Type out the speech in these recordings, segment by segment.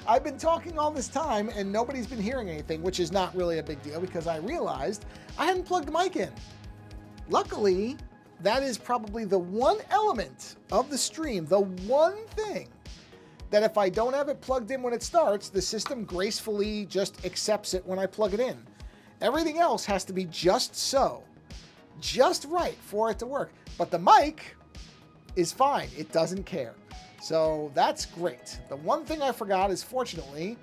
I've been talking all this time and nobody's been hearing anything, which is not really a big deal because I realized I hadn't plugged the mic in. Luckily, that is probably the one element of the stream, the one thing that if I don't have it plugged in when it starts, the system gracefully just accepts it when I plug it in. Everything else has to be just so, just right for it to work. But the mic is fine. It doesn't care. So that's great. The one thing I forgot is, fortunately,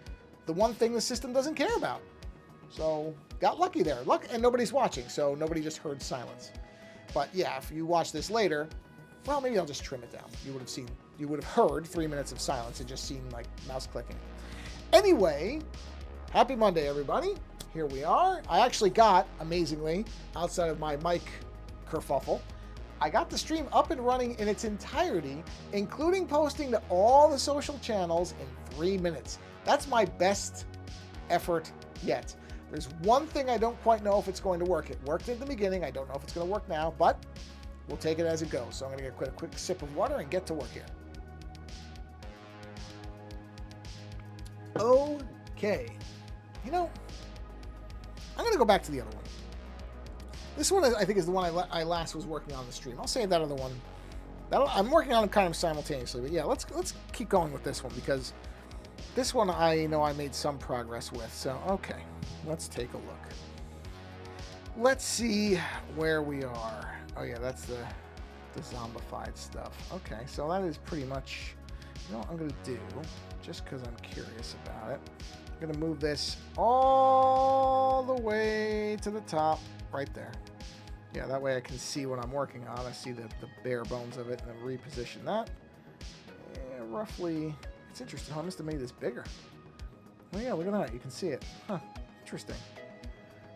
the one thing the system doesn't care about. So got lucky there. And nobody's watching, so nobody just heard silence. But yeah, if you watch this later, well, maybe I'll just trim it down. You would have heard 3 minutes of silence and just seen like mouse clicking. Anyway, happy Monday, everybody. Here we are. I actually got, amazingly, outside of my mic kerfuffle, I got the stream up and running in its entirety, including posting to all the social channels in 3 minutes. That's my best effort yet. There's one thing I don't quite know if it's going to work. It worked at the beginning. I don't know if it's going to work now, but we'll take it as it goes. So I'm going to get a quick sip of water and get to work here. Okay. You know, I'm going to go back to the other one. This one, I think, is the one I last was working on the stream. I'll save that other one. I'm working on them kind of simultaneously. But yeah, let's keep going with this one, because this one I know I made some progress with. So, okay, let's take a look. Let's see where we are. Oh, yeah, that's the zombified stuff. Okay, so that is pretty much, you know what I'm going to do, just because I'm curious about it. I'm going to move this all the way to the top, right there. Yeah, that way I can see what I'm working on. I see the bare bones of it, and then reposition that. Yeah, roughly, it's interesting. I must have made this bigger. Oh yeah, look at that. You can see it. Huh, interesting.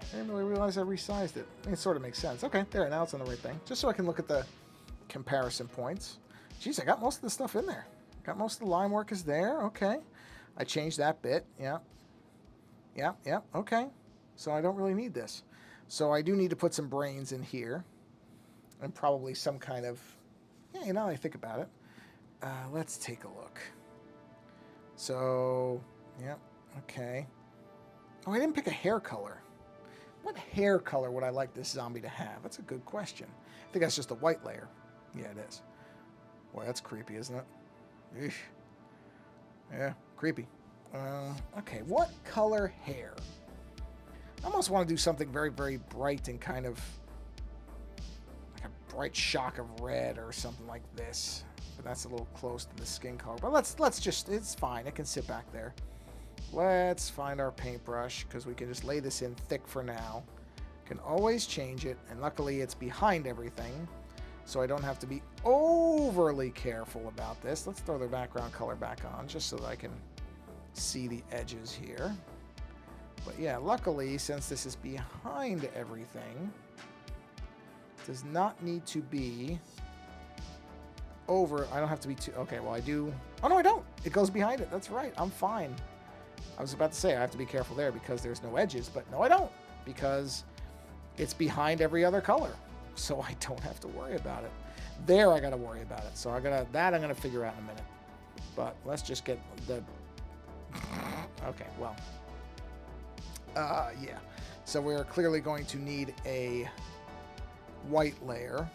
I didn't really realize I resized it. I mean, it sort of makes sense. Okay, there, now it's on the right thing. Just so I can look at the comparison points. Jeez, I got most of the stuff in there. Got most of the line work is there. Okay. I changed that bit. Yeah. Yeah, okay. So I don't really need this. So I do need to put some brains in here. And probably some kind of... Yeah, you know, I think about it. Let's take a look. So, yeah, okay. Oh, I didn't pick a hair color. What hair color would I like this zombie to have? That's a good question. I think that's just a white layer. Yeah, it is. Boy, that's creepy, isn't it? Eesh. Yeah, creepy. Okay, what color hair? I almost want to do something very, very bright and kind of like a bright shock of red or something like this. But that's a little close to the skin color. But let's just, it's fine. It can sit back there. Let's find our paintbrush, because we can just lay this in thick for now. Can always change it, and luckily it's behind everything, so I don't have to be overly careful about this. Let's throw the background color back on, just so that I can see the edges here. But yeah, luckily, since this is behind everything, it does not need to be over. I don't have to be too... Okay, well, I do... Oh, no, I don't. It goes behind it. That's right. I'm fine. I was about to say I have to be careful there because there's no edges, but no, I don't, because it's behind every other color, so I don't have to worry about it. There I got to worry about it. So I'm going to figure out in a minute. But let's just get the... Okay, well. Yeah. So we're clearly going to need a white layer.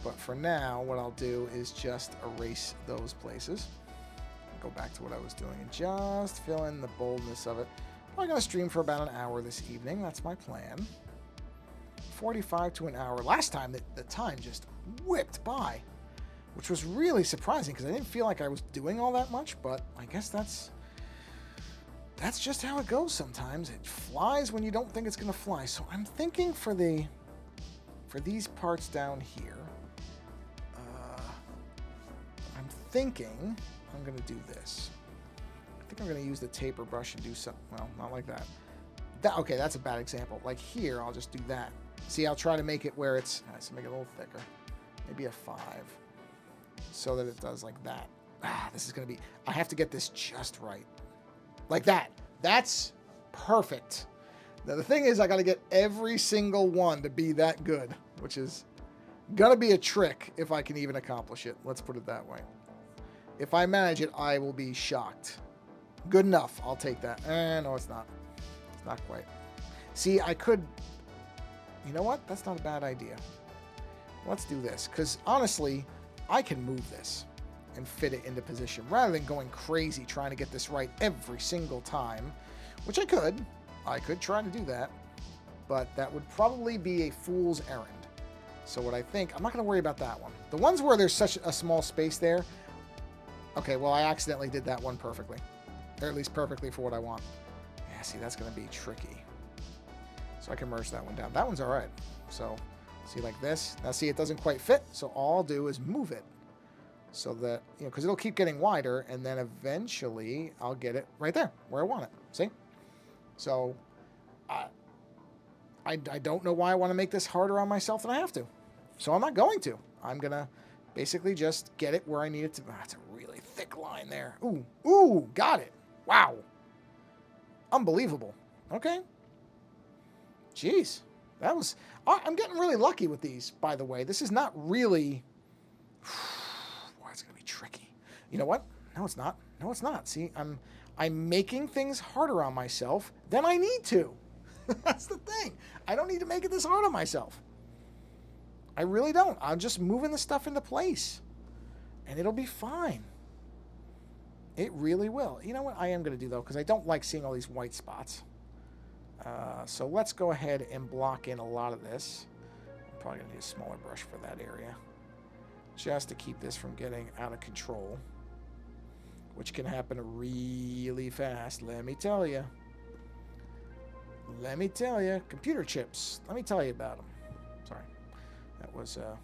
But for now, what I'll do is just erase those places. Go back to what I was doing and just fill in the boldness of it. I'm going to stream for about an hour this evening. That's my plan. 45 to an hour. Last time, the time just whipped by, which was really surprising because I didn't feel like I was doing all that much, but I guess that's just how it goes sometimes. It flies when you don't think it's going to fly. So I'm thinking for these parts down here, I'm thinking I'm going to do this. I think I'm going to use the taper brush and do something. Well, not like that. Okay, that's a bad example. Like here, I'll just do that. See, I'll try to make it where it's... Let's make it a little thicker. Maybe a 5. So that it does like that. This is going to be... I have to get this just right. Like that. That's perfect. Now, the thing is, I got to get every single one to be that good, which is going to be a trick if I can even accomplish it. Let's put it that way. If I manage it, I will be shocked. Good enough. I'll take that. No, it's not. It's not quite. See, I could... You know what? That's not a bad idea. Let's do this. Because, honestly, I can move this and fit it into position rather than going crazy trying to get this right every single time, which I could. I could try to do that. But that would probably be a fool's errand. So what I think... I'm not going to worry about that one. The ones where there's such a small space there... Okay, well, I accidentally did that one perfectly. Or at least perfectly for what I want. Yeah, see, that's going to be tricky. So I can merge that one down. That one's all right. So, see, like this. Now, see, it doesn't quite fit. So all I'll do is move it. So that, you know, because it'll keep getting wider. And then eventually, I'll get it right there where I want it. See? So, I don't know why I want to make this harder on myself than I have to. So I'm not going to. I'm going to basically just get it where I need it to. That's a really thick line there. Ooh. Ooh, got it. Wow. Unbelievable. Okay. Jeez. That was... I'm getting really lucky with these, by the way. This is not really... Boy, it's going to be tricky. You know what? No, it's not. No, it's not. See, I'm making things harder on myself than I need to. That's the thing. I don't need to make it this hard on myself. I really don't. I'm just moving the stuff into place. And it'll be fine. It really will. You know what I am going to do, though, because I don't like seeing all these white spots. So let's go ahead and block in a lot of this. I'm probably going to need a smaller brush for that area. Just to keep this from getting out of control. Which can happen really fast, let me tell you. Let me tell you. Computer chips. Let me tell you about them. Sorry. That was a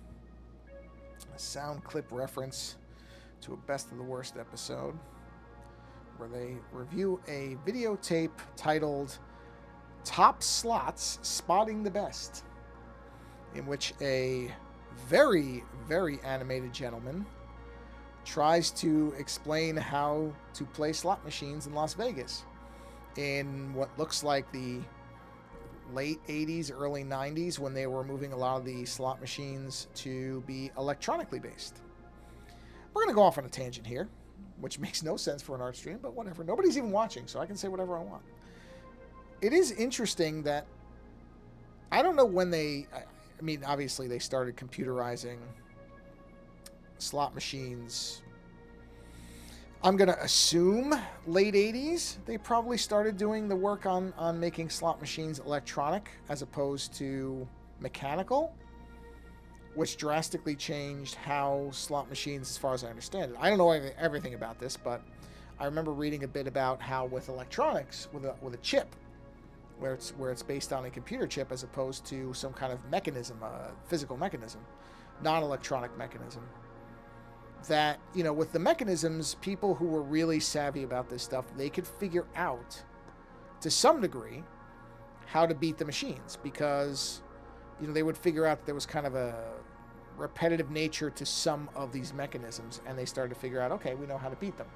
sound clip reference to a Best of the Worst episode where they review a videotape titled Top Slots Spotting the Best, in which a very, very animated gentleman tries to explain how to play slot machines in Las Vegas in what looks like the late 80s, early 90s, when they were moving a lot of the slot machines to be electronically based. We're going to go off on a tangent here, which makes no sense for an art stream, but whatever. Nobody's even watching, so I can say whatever I want. It is interesting that I don't know when I mean, obviously they started computerizing slot machines. I'm going to assume late 80s. They probably started doing the work on making slot machines electronic as opposed to mechanical, which drastically changed how slot machines, as far as I understand it. I don't know everything about this, but I remember reading a bit about how with electronics, with a chip, where it's based on a computer chip as opposed to some kind of mechanism, physical mechanism, non-electronic mechanism. That, you know, with the mechanisms, people who were really savvy about this stuff, they could figure out, to some degree, how to beat the machines. Because, you know, they would figure out that there was kind of a repetitive nature to some of these mechanisms. And they started to figure out, okay, we know how to beat them.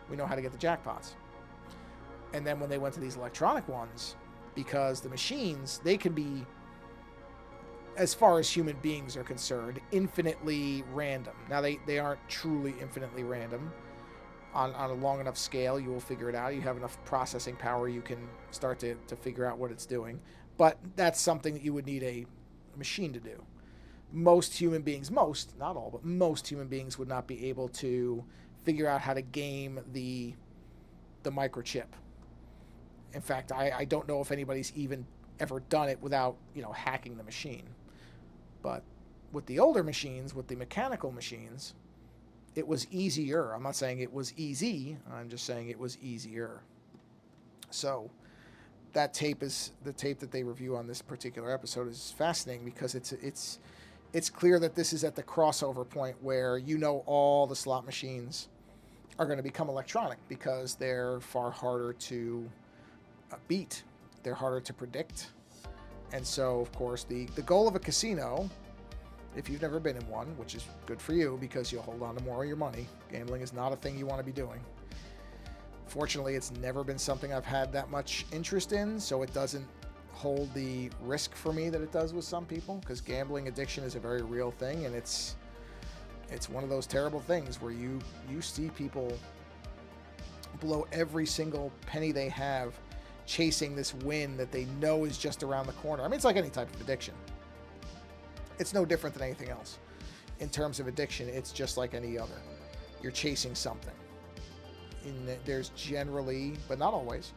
We know how to get the jackpots. And then when they went to these electronic ones, because the machines, they can be as far as human beings are concerned, infinitely random. Now, they aren't truly infinitely random. On a long enough scale, you will figure it out. You have enough processing power, you can start to figure out what it's doing. But that's something that you would need a machine to do. Most human beings, most, not all, but most human beings would not be able to figure out how to game the microchip. In fact, I don't know if anybody's even ever done it without, hacking the machine. But with the older machines, with the mechanical machines, it was easier. I'm not saying it was easy. I'm just saying it was easier. So that tape is the tape that they review on this particular episode is fascinating because it's clear that this is at the crossover point where all the slot machines are going to become electronic because they're far harder to beat. They're harder to predict. And so, of course, the goal of a casino, if you've never been in one, which is good for you because you'll hold on to more of your money. Gambling is not a thing you want to be doing. Fortunately, it's never been something I've had that much interest in, so it doesn't hold the risk for me that it does with some people, because gambling addiction is a very real thing, and it's one of those terrible things where you see people blow every single penny they have chasing this win that they know is just around the corner. I mean, it's like any type of addiction. It's no different than anything else. In terms of addiction, it's just like any other. You're chasing something. There's generally, but not always,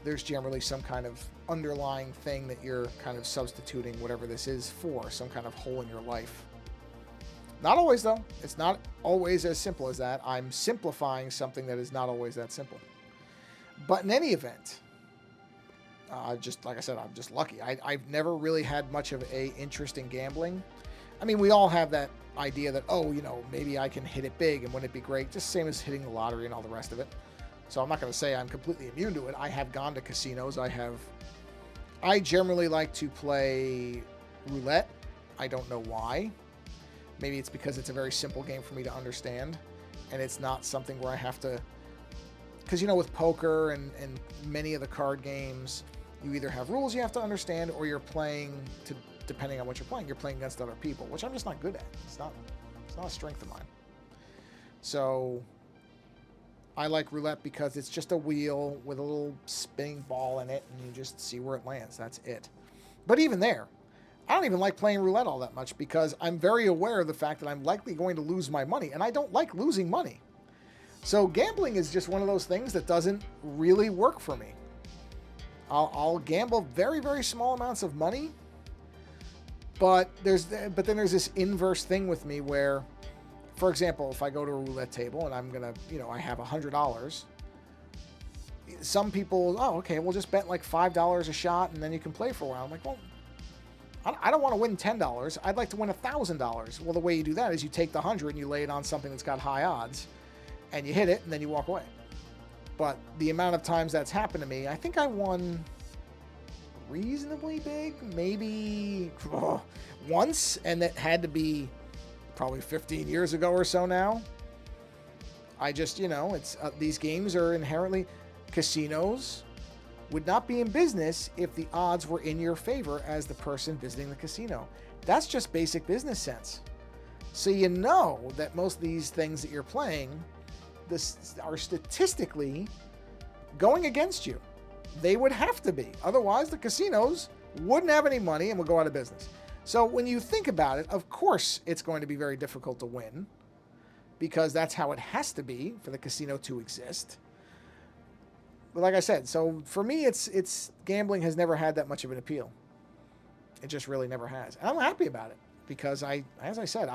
there's generally some kind of underlying thing that you're kind of substituting whatever this is for, some kind of hole in your life. Not always, though. It's not always as simple as that. I'm simplifying something that is not always that simple. But in any event, like I said, I'm just lucky. I've never really had much of a interest in gambling. I mean, we all have that idea that, maybe I can hit it big and wouldn't it be great? Just same as hitting the lottery and all the rest of it. So I'm not going to say I'm completely immune to it. I have gone to casinos. I generally like to play roulette. I don't know why. Maybe it's because it's a very simple game for me to understand. And it's not something where I have to... Because, with poker and many of the card games, you either have rules you have to understand or you're playing to... Depending on what you're playing against other people, which I'm just not good at. It's not a strength of mine. So I like roulette because it's just a wheel with a little spinning ball in it, and you just see where it lands. That's it. But even there, I don't even like playing roulette all that much because I'm very aware of the fact that I'm likely going to lose my money, and I don't like losing money. So gambling is just one of those things that doesn't really work for me. I'll gamble very, very small amounts of money. But then there's this inverse thing with me where, for example, if I go to a roulette table and I'm gonna, I have $100, some people, we'll just bet like $5 a shot and then you can play for a while. I'm like, well, I don't want to win $10. I'd like to win $1,000. Well, the way you do that is you take the 100 and you lay it on something that's got high odds, and you hit it and then you walk away. But the amount of times that's happened to me, I think I won reasonably big, maybe once, and that had to be probably 15 years ago or so now. I just, it's these games are inherently... Casinos would not be in business if the odds were in your favor as the person visiting the casino. That's just basic business sense. So that most of these things that you're playing are statistically going against you. They would have to be. Otherwise, the casinos wouldn't have any money and would go out of business. So when you think about it, of course, it's going to be very difficult to win because that's how it has to be for the casino to exist. But like I said, so for me, it's gambling has never had that much of an appeal. It just really never has. And I'm happy about it because as I said,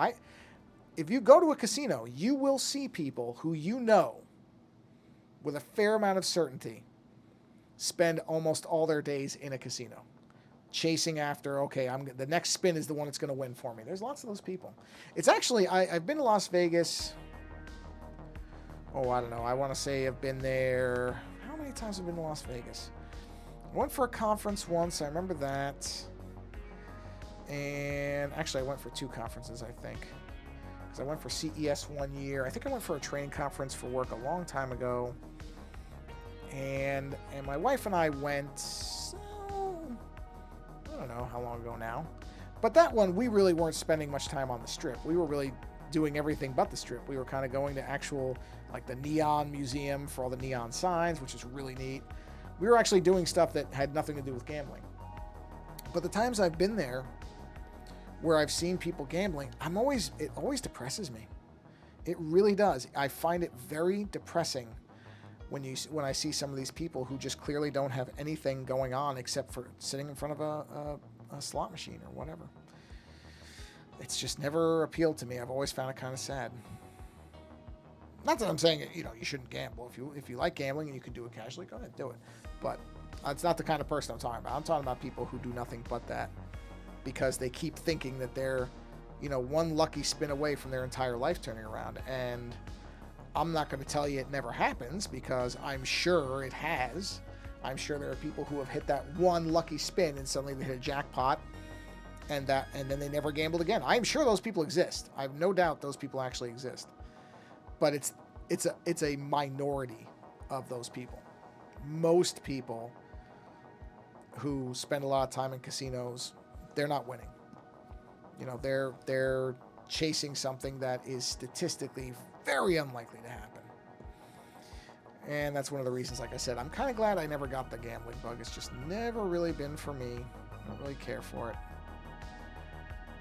if you go to a casino, you will see people who with a fair amount of certainty spend almost all their days in a casino chasing after, the next spin is the one that's going to win for me. There's lots of those people. It's actually, I've been to Las Vegas. I don't know. I want to say I've been there. How many times have I been to Las Vegas? I went for a conference once. I remember that. And actually I went for 2 conferences, I think. Because I went for CES one year. I think I went for a training conference for work a long time ago. And my wife and I went, I don't know how long ago now, But that one, we really weren't spending much time on the Strip. We were really doing everything but the Strip. We were kind of going to actual, like the neon museum for all the neon signs, which is really neat. We were actually doing stuff that had nothing to do with gambling. But the times I've been there where I've seen people gambling, it always depresses me. It really does. I find it very depressing when I see some of these people who just clearly don't have anything going on except for sitting in front of a slot machine or whatever. It's just never appealed to me. I've always found it kind of sad. Not that I'm saying, you shouldn't gamble. If you like gambling and you can do it casually, go ahead, do it. But it's not the kind of person I'm talking about. I'm talking about people who do nothing but that because they keep thinking that they're, one lucky spin away from their entire life turning around. And I'm not going to tell you it never happens because I'm sure it has. I'm sure there are people who have hit that one lucky spin and suddenly they hit a jackpot and then they never gambled again. I'm sure those people exist. I have no doubt those people actually exist. But it's a minority of those people. Most people who spend a lot of time in casinos, they're not winning. They're chasing something that is statistically very unlikely to happen. And that's one of the reasons, like I said, I'm kind of glad I never got the gambling bug. It's just never really been for me. I don't really care for it.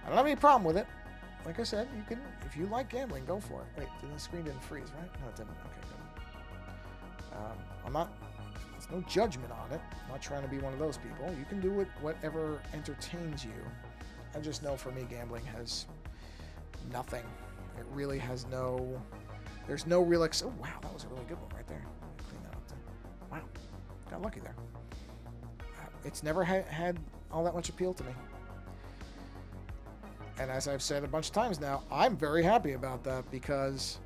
I don't have any problem with it. Like I said, you can, if you like gambling, go for it. Wait, the screen didn't freeze, right? No, it didn't. Okay, good. I'm not, there's no judgment on it. I'm not trying to be one of those people. You can do it, whatever entertains you. I just know for me, gambling has nothing. It really has there's no real, oh wow, that was a really good one right there. Clean that up there. Wow, got lucky there. It's never had all that much appeal to me. And as I've said a bunch of times now, I'm very happy about that because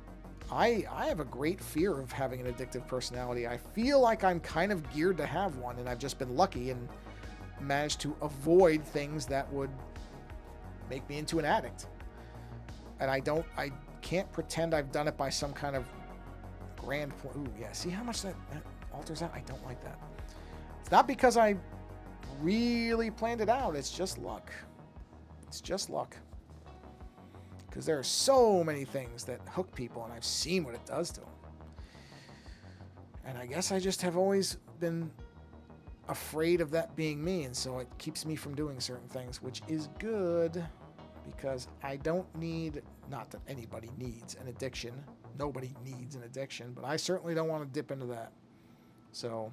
I have a great fear of having an addictive personality. I feel like I'm kind of geared to have one, and I've just been lucky and managed to avoid things that would make me into an addict. And I can't pretend I've done it by some kind of grand point. Ooh, yeah, see how much that alters out? I don't like that. It's not because I really planned it out. It's just luck. It's just luck. Because there are so many things that hook people, and I've seen what it does to them. And I guess I just have always been afraid of that being me, and so it keeps me from doing certain things, which is good, because I don't need, not that anybody needs an addiction. Nobody needs an addiction, but I certainly don't want to dip into that. So,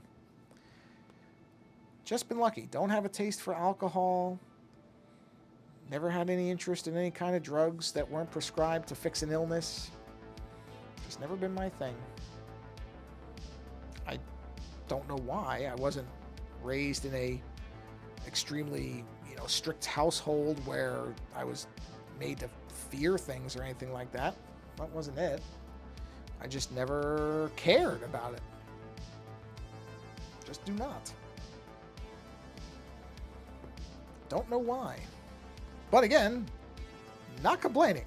just been lucky. Don't have a taste for alcohol. Never had any interest in any kind of drugs that weren't prescribed to fix an illness. It's never been my thing. I don't know why. I wasn't raised in a extremely, strict household where I was made to fear things or anything like that. That wasn't it. I just never cared about it. Just do not. Don't know why. But again, not complaining.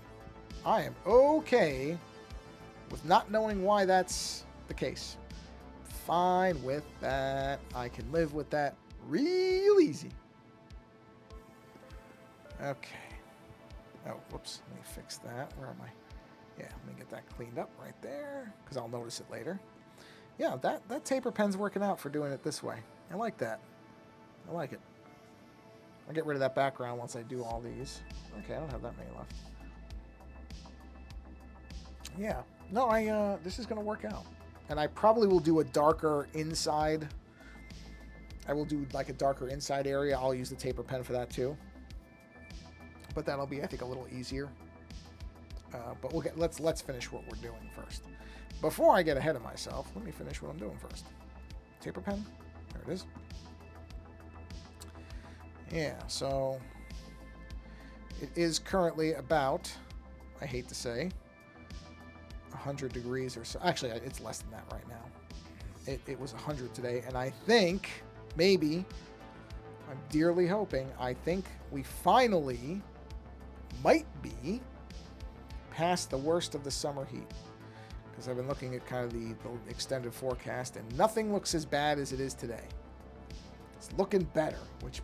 I am okay with not knowing why that's the case. Fine with that. I can live with that real easy. Okay. Oh, whoops. Let me fix that. Where am I? Yeah, let me get that cleaned up right there, because I'll notice it later. Yeah, that taper pen's working out for doing it this way. I like that. I like it. I'll get rid of that background once I do all these. Okay, I don't have that many left. Yeah. No, this is going to work out. And I probably will do a darker inside. I will do like a darker inside area. I'll use the taper pen for that too. But that'll be, I think, a little easier. But let's finish what we're doing first. Before I get ahead of myself, let me finish what I'm doing first. Taper pen. There it is. Yeah, so it is currently about, I hate to say, 100 degrees or so. Actually, it's less than that right now. It was 100 today, and I think, maybe, I'm dearly hoping, I think we finally might be past the worst of the summer heat. Because I've been looking at kind of the extended forecast, and nothing looks as bad as it is today. It's looking better, which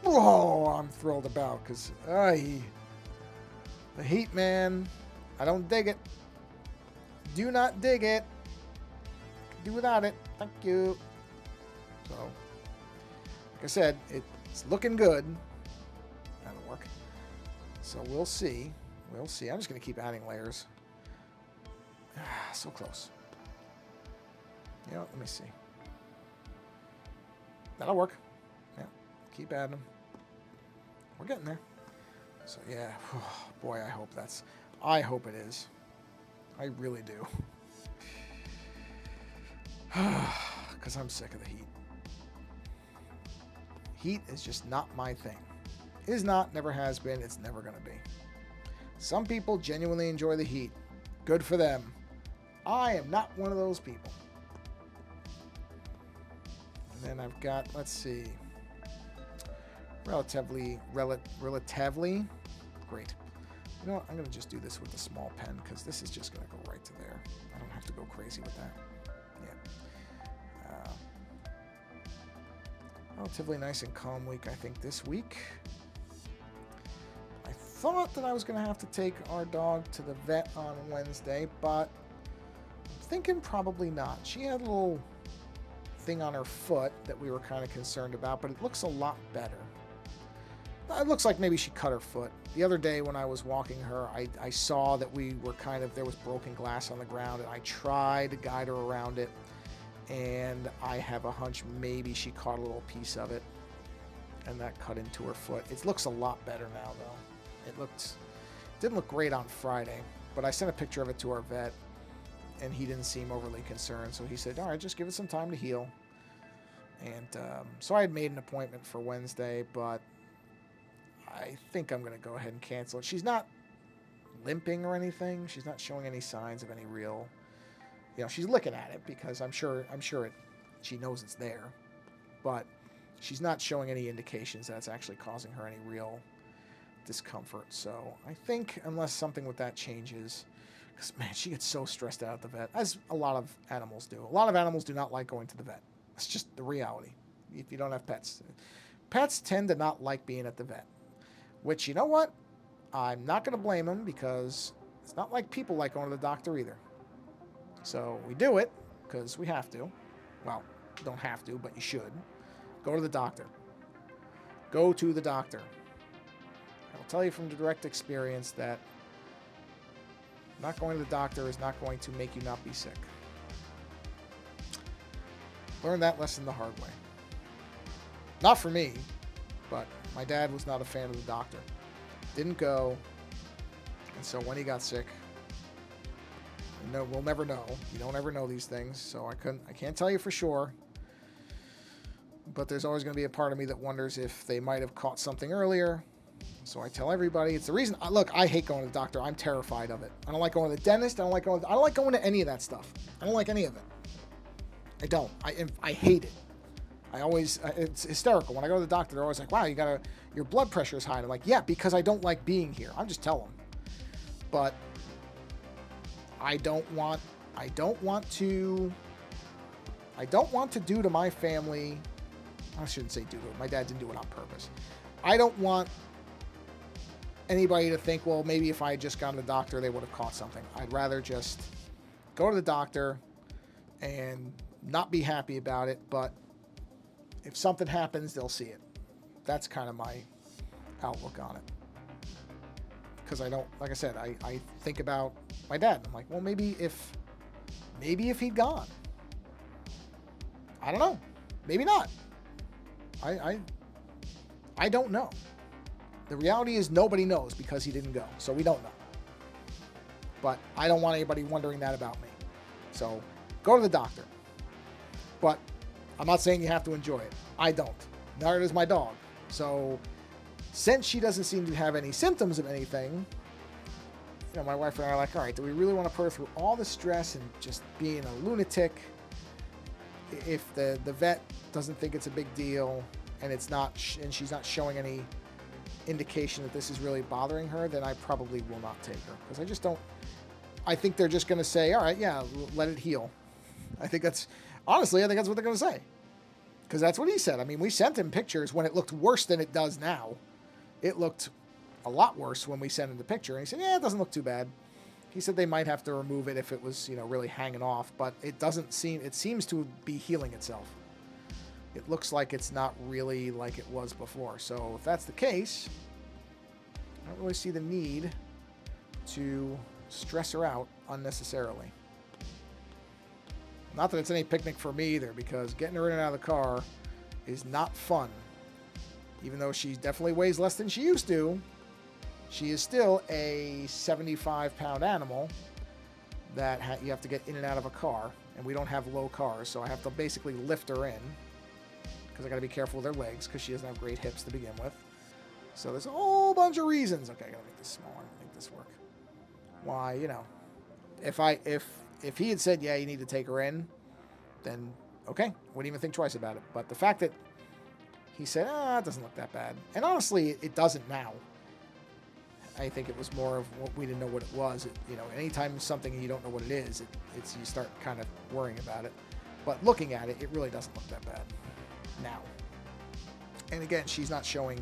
Oh, I'm thrilled about because the heat, man. I don't dig it. Do not dig it. Do without it. Thank you. So, like I said, it's looking good. That'll work. So we'll see. We'll see. I'm just going to keep adding layers. So close. You know, let me see. That'll work. Yeah. Keep adding them. We're getting there. So yeah, boy, I hope it is. I really do. Because I'm sick of the heat. Heat is just not my thing. Is not, never has been, it's never going to be. Some people genuinely enjoy the heat. Good for them. I am not one of those people. And then I've got, let's see, relatively, great. You know what, I'm going to just do this with the small pen because this is just going to go right to there. I don't have to go crazy with that. Yeah. Relatively nice and calm week, I think, this week. I thought that I was going to have to take our dog to the vet on Wednesday, but I'm thinking probably not. She had a little thing on her foot that we were kind of concerned about, but it looks a lot better. It looks like maybe she cut her foot. The other day when I was walking her, I saw that we were there was broken glass on the ground, and I tried to guide her around it, and I have a hunch maybe she caught a little piece of it, and that cut into her foot. It looks a lot better now, though. It didn't look great on Friday, but I sent a picture of it to our vet, and he didn't seem overly concerned, so he said, all right, just give it some time to heal. And so I had made an appointment for Wednesday, but I think I'm going to go ahead and cancel it. She's not limping or anything. She's not showing any signs of any real, she's looking at it because I'm sure she knows it's there, but she's not showing any indications that it's actually causing her any real discomfort. So I think unless something with that changes, because man, she gets so stressed out at the vet, as a lot of animals do. A lot of animals do not like going to the vet. It's just the reality. If you don't have pets, pets tend to not like being at the vet. Which, you know what? I'm not going to blame them because it's not like people like going to the doctor either. So we do it because we have to. Well, you don't have to, but you should. Go to the doctor. Go to the doctor. I'll tell you from direct experience that not going to the doctor is not going to make you not be sick. Learn that lesson the hard way. Not for me, but my dad was not a fan of the doctor. Didn't go. And so when he got sick, we'll never know. You don't ever know these things, so I can't tell you for sure. But there's always going to be a part of me that wonders if they might have caught something earlier. So I tell everybody, it's the reason. Look, I hate going to the doctor. I'm terrified of it. I don't like going to the dentist. I don't like going to any of that stuff. I don't like any of it. I don't. I hate it. It's hysterical. When I go to the doctor, they're always like, wow, your blood pressure is high. And I'm like, yeah, because I don't like being here. I'm just telling them. But I don't want to do to my family. I shouldn't say do to it. My dad didn't do it on purpose. I don't want anybody to think, well, maybe if I had just gone to the doctor, they would have caught something. I'd rather just go to the doctor and not be happy about it, but if something happens, they'll see it. That's kind of my outlook on it. Because I don't, like I said, I think about my dad. I'm like, well, maybe if he'd gone. I don't know. Maybe not. I don't know. The reality is nobody knows because he didn't go. So we don't know. But I don't want anybody wondering that about me. So go to the doctor. But I'm not saying you have to enjoy it. I don't. Neither does my dog. So since she doesn't seem to have any symptoms of anything, my wife and I are like, all right, do we really want to put her through all the stress and just being a lunatic? If the vet doesn't think it's a big deal and and she's not showing any indication that this is really bothering her, then I probably will not take her. Because I just don't, I think they're just going to say, all right, yeah, let it heal. I think that's what they're going to say. Because that's what he said. I mean, we sent him pictures when it looked worse than it does now. It looked a lot worse when we sent him the picture. And he said, yeah, it doesn't look too bad. He said they might have to remove it if it was, you know, really hanging off. But it doesn't seem, it seems to be healing itself. It looks like it's not really like it was before. So if that's the case, I don't really see the need to stress her out unnecessarily. Not that it's any picnic for me either, because getting her in and out of the car is not fun. Even though she definitely weighs less than she used to, she is still a 75-pound animal that you have to get in and out of a car. And we don't have low cars, so I have to basically lift her in, because I got to be careful with her legs, because she doesn't have great hips to begin with. So there's a whole bunch of reasons. Okay, I got to make this smaller, make this work. Why, you know, if he had said, yeah, you need to take her in, then okay, wouldn't even think twice about it. But the fact that he said, it doesn't look that bad. And honestly, it doesn't now. I think it was more of what we didn't know what it was. You know, anytime something you don't know what it is, it's you start kind of worrying about it. But looking at it, it really doesn't look that bad now. And again, she's not showing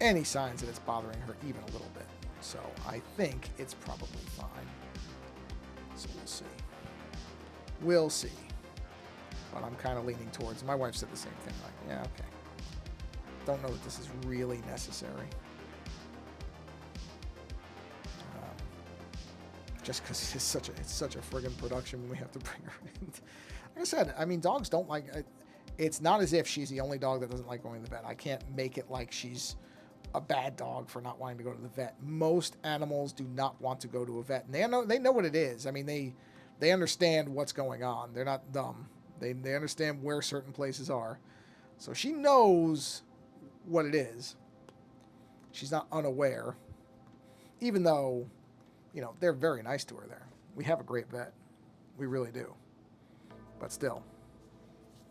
any signs that it's bothering her even a little bit. So I think it's probably fine. So we'll see. We'll see. But I'm kind of leaning towards, my wife said the same thing, like, yeah, okay. Don't know that this is really necessary. Just because it's such a friggin' production when we have to bring her in. Like I said, I mean, dogs don't like, it's not as if she's the only dog that doesn't like going to the vet. I can't make it like she's a bad dog for not wanting to go to the vet. Most animals do not want to go to a vet, and they know what it is. I mean, they understand what's going on. They're not dumb. They understand where certain places are. So she knows what it is. She's not unaware, even though, you know, they're very nice to her there. We have a great vet. We really do. But still,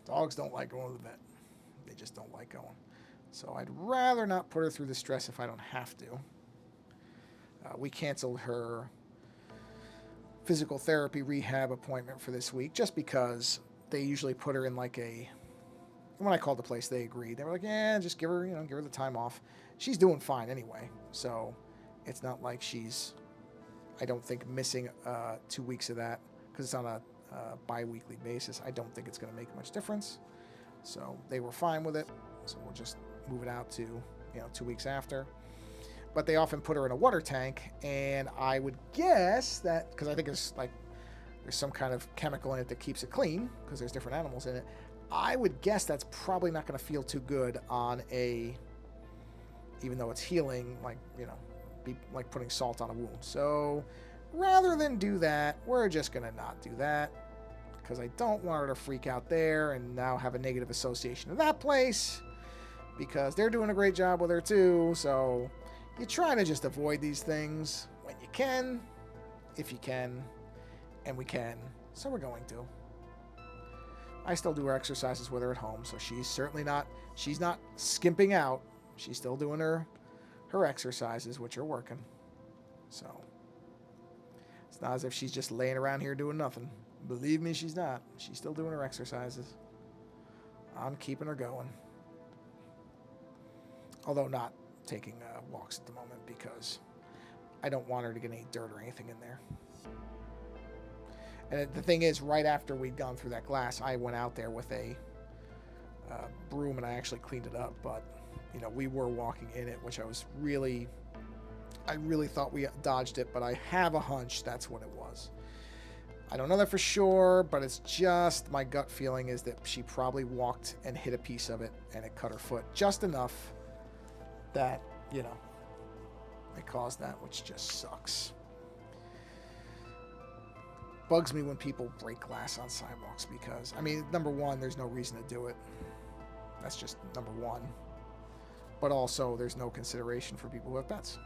dogs don't like going to the vet. They just don't like going. So I'd rather not put her through the stress if I don't have to. We canceled her physical therapy rehab appointment for this week just because they usually put her in like a... When I called the place, they agreed. They were like, yeah, just give her the time off. She's doing fine anyway. So it's not like she's, I don't think, missing 2 weeks of that because it's on a bi-weekly basis. I don't think it's going to make much difference. So they were fine with it. So we'll just move it out to, 2 weeks after. But they often put her in a water tank, and I would guess that, because I think there's some kind of chemical in it that keeps it clean, because there's different animals in it. I would guess that's probably not going to feel too good on even though it's healing, be like putting salt on a wound. So rather than do that, we're just going to not do that, because I don't want her to freak out there and now have a negative association of that place, because they're doing a great job with her too. So you try to just avoid these things when you can, if you can, and we can. So we're going to. I still do her exercises with her at home, so she's not skimping out. She's still doing her exercises, which are working. So it's not as if she's just laying around here doing nothing. Believe me, she's not. She's still doing her exercises. I'm keeping her going. Although not taking walks at the moment, because I don't want her to get any dirt or anything in there. And the thing is, right after we'd gone through that glass, I went out there with a broom and I actually cleaned it up. But, we were walking in it, which I really thought we dodged it, but I have a hunch that's what it was. I don't know that for sure, but it's just my gut feeling is that she probably walked and hit a piece of it and it cut her foot just enough that, it caused that, which just sucks. Bugs me when people break glass on sidewalks because, number one, there's no reason to do it. That's just number one. But also, there's no consideration for people who have pets.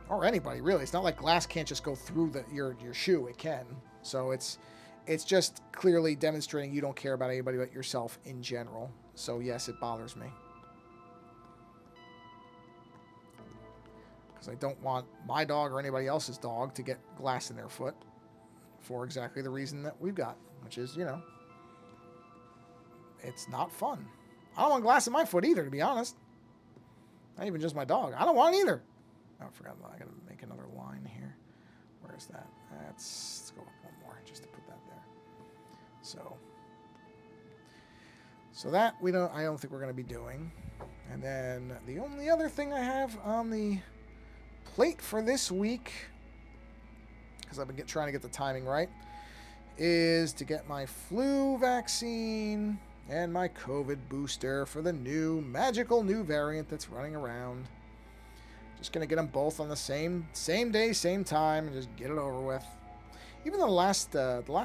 Or anybody, really. It's not like glass can't just go through your shoe. It can. So it's just clearly demonstrating you don't care about anybody but yourself in general. So yes, it bothers me. Because I don't want my dog or anybody else's dog to get glass in their foot for exactly the reason that we've got, which is, it's not fun. I don't want glass in my foot either, to be honest. Not even just my dog. I don't want it either. Oh, I forgot. I gotta make another line here. Where is that? Let's go up one more just to put that there. So that I don't think we're gonna be doing. And then the only other thing I have on the plate for this week, because I've been trying to get the timing right, is to get my flu vaccine and my COVID booster for the magical new variant that's running around. Just going to get them both on the same day, same time, and just get it over with. Even though the last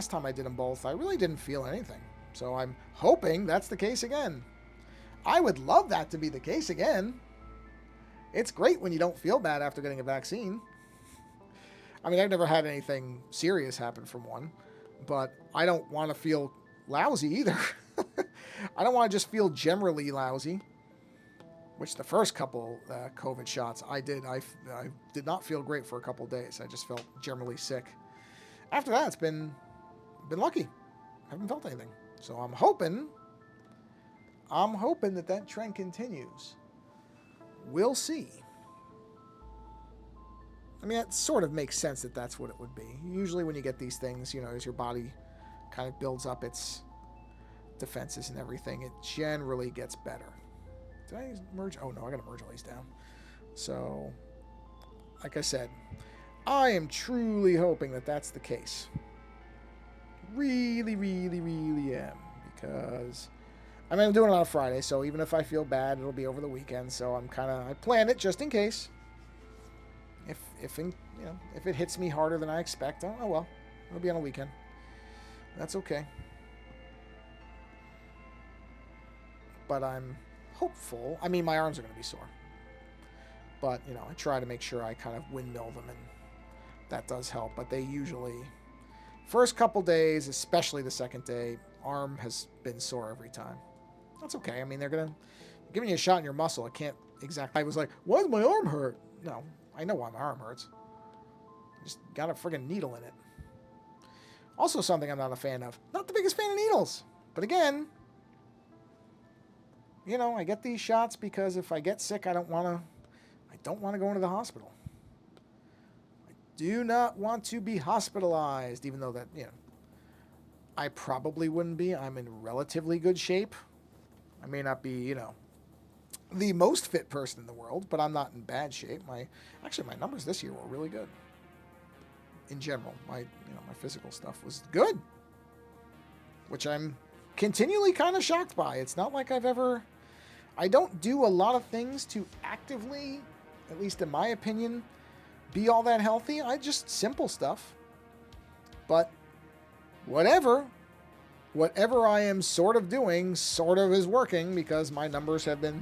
time I did them both, I really didn't feel anything. So I'm hoping that's the case again. I would love that to be the case again. It's great when you don't feel bad after getting a vaccine. I mean, I've never had anything serious happen from one, but I don't want to feel lousy either. I don't want to just feel generally lousy, which the first couple COVID shots I did. I did not feel great for a couple days. I just felt generally sick. After that, it's been lucky. I haven't felt anything. So I'm hoping that trend continues. We'll see. I mean, it sort of makes sense that that's what it would be. Usually when you get these things, as your body kind of builds up its defenses and everything, it generally gets better. Did I merge? Oh, no, I got to merge all these down. So, like I said, I am truly hoping that that's the case. Really, really, really am. Because, I mean, I'm doing it on a Friday, so even if I feel bad, it'll be over the weekend. So I planned it just in case. If it hits me harder than I expect, oh well, it'll be on a weekend. That's okay. But I'm hopeful. I mean, my arms are going to be sore. But, I try to make sure I kind of windmill them, and that does help. But they usually, first couple days, especially the second day, arm has been sore every time. That's okay. I mean, they're giving you a shot in your muscle. It can't exactly. I was like, why does my arm hurt? No, I know why my arm hurts. I just got a friggin' needle in it. Also something I'm not a fan of. Not the biggest fan of needles. But again, I get these shots because if I get sick, I don't want to go into the hospital. I do not want to be hospitalized, even though that, I probably wouldn't be. I'm in relatively good shape. I may not be, the most fit person in the world, but I'm not in bad shape. My numbers this year were really good. In general, my physical stuff was good, which I'm continually kind of shocked by. It's not like I don't do a lot of things to actively, at least in my opinion, be all that healthy. I just simple stuff. But whatever I am sort of doing sort of is working because my numbers have been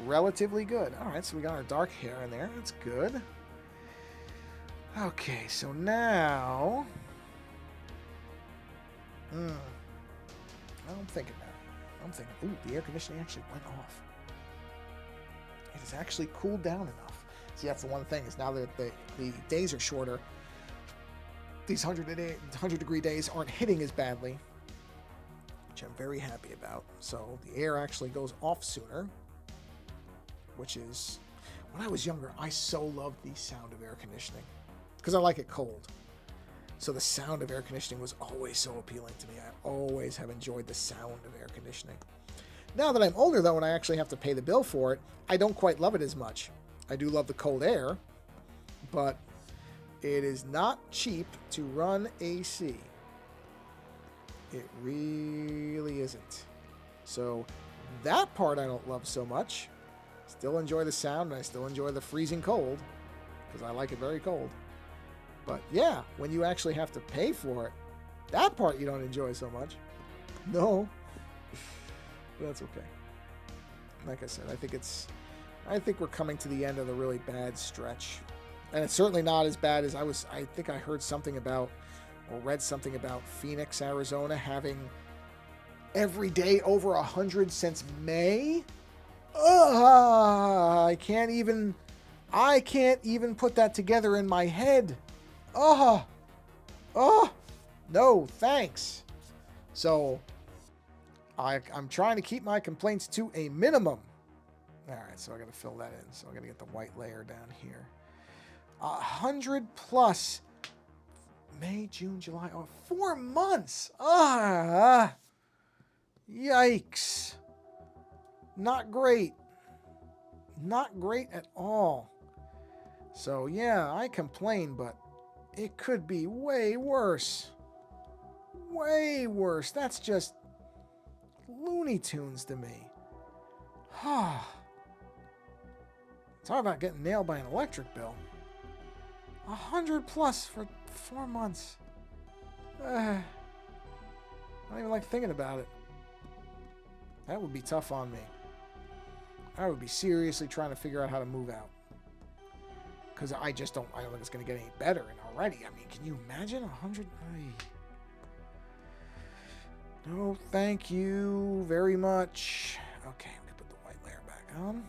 relatively good. All right, so we got our dark hair in there. That's good. Okay, so now, I'm thinking now. Ooh, the air conditioning actually went off. It has actually cooled down enough. See, that's the one thing, is now that the days are shorter, these 100-degree days aren't hitting as badly, which I'm very happy about. So the air actually goes off sooner, which is, when I was younger, I so loved the sound of air conditioning because I like it cold. So the sound of air conditioning was always so appealing to me. I always have enjoyed the sound of air conditioning. Now that I'm older, though, and I actually have to pay the bill for it, I don't quite love it as much. I do love the cold air, but it is not cheap to run AC. It really isn't. So that part I don't love so much. Still enjoy the sound, and I still enjoy the freezing cold, because I like it very cold. But yeah, when you actually have to pay for it, that part you don't enjoy so much. No. That's okay. Like I said, I think we're coming to the end of the really bad stretch. And it's certainly not as bad as I think I heard something about, or read something about Phoenix, Arizona having every day over 100 since May. I can't even put that together in my head. No, thanks. So I'm trying to keep my complaints to a minimum. All right, so I got to fill that in. So I got to get the white layer down here. 100 plus. May, June, July. Oh, 4 months. Yikes. Not great. Not great at all. So yeah, I complain, but it could be way worse. Way worse. That's just Looney Tunes to me. Talk about getting nailed by an electric bill. 100 plus for 4 months. I don't even like thinking about it. That would be tough on me. I would be seriously trying to figure out how to move out. Because I don't think it's going to get any better. And already, I mean, can you imagine 100? No, thank you very much. Okay, we can put the white layer back on.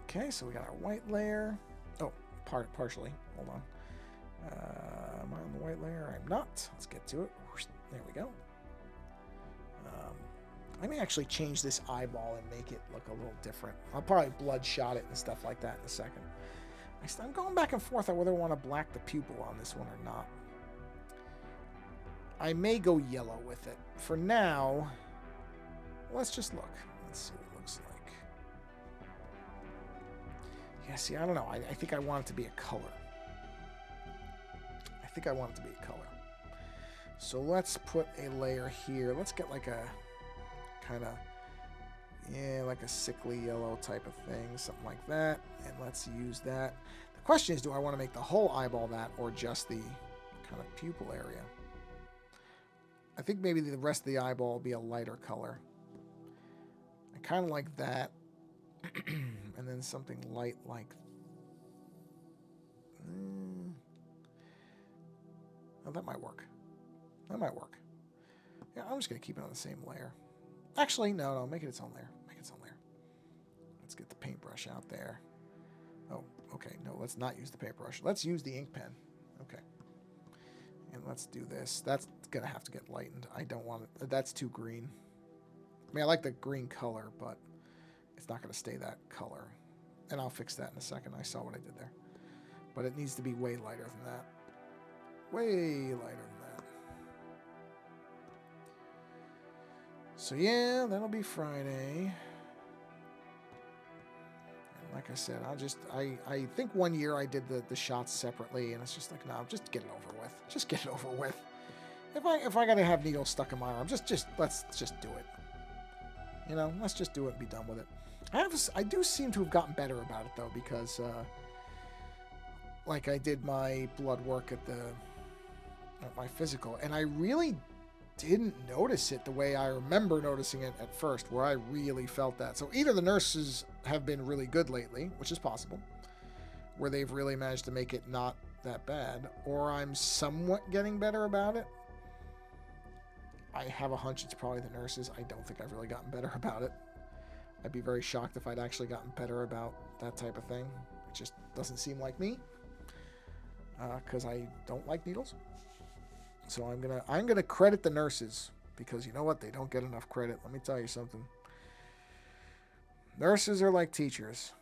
Okay, so we got our white layer. Oh, partially. Hold on. Am I on the white layer? I'm not. Let's get to it. There we go. Let me actually change this eyeball and make it look a little different. I'll probably bloodshot it and stuff like that in a second. I'm going back and forth on whether I want to black the pupil on this one or not. I may go yellow with it. For now, let's just look. Let's see what it looks like. Yeah, see, I don't know. I think I want it to be a color. I think I want it to be a color. So let's put a layer here. Let's get like a kind of, yeah, like a sickly yellow type of thing, something like that. And let's use that. The question is, do I want to make the whole eyeball that or just the kind of pupil area? I think maybe the rest of the eyeball will be a lighter color. I kind of like that. And then something light like... Oh, that might work. That might work. Yeah, I'm just going to keep it on the same layer. Actually, no, make it its own layer. Make it its own layer. Let's get the paintbrush out there. Oh, okay. No, let's not use the paintbrush. Let's use the ink pen. Okay. And let's do this. That's going to have to get lightened. I don't want it. That's too green. I mean, I like the green color, but it's not going to stay that color. And I'll fix that in a second. I saw what I did there. But it needs to be way lighter than that. Way lighter than that. So yeah, that'll be Friday. And like I said, I think one year I did the shots separately, and it's just like, no, just get it over with. Just get it over with. If I gotta have needles stuck in my arm, let's just do it. You know, let's just do it and be done with it. I do seem to have gotten better about it though, because like I did my blood work at my physical, and I really didn't notice it the way I remember noticing it at first, where I really felt that. So either the nurses have been really good lately, which is possible, where they've really managed to make it not that bad, or I'm somewhat getting better about it. I have a hunch it's probably the nurses. I don't think I've really gotten better about it. I'd be very shocked if I'd actually gotten better about that type of thing. It just doesn't seem like me, because I don't like needles. So I'm gonna credit the nurses, because you know what? They don't get enough credit. Let me tell you something. Nurses are like teachers.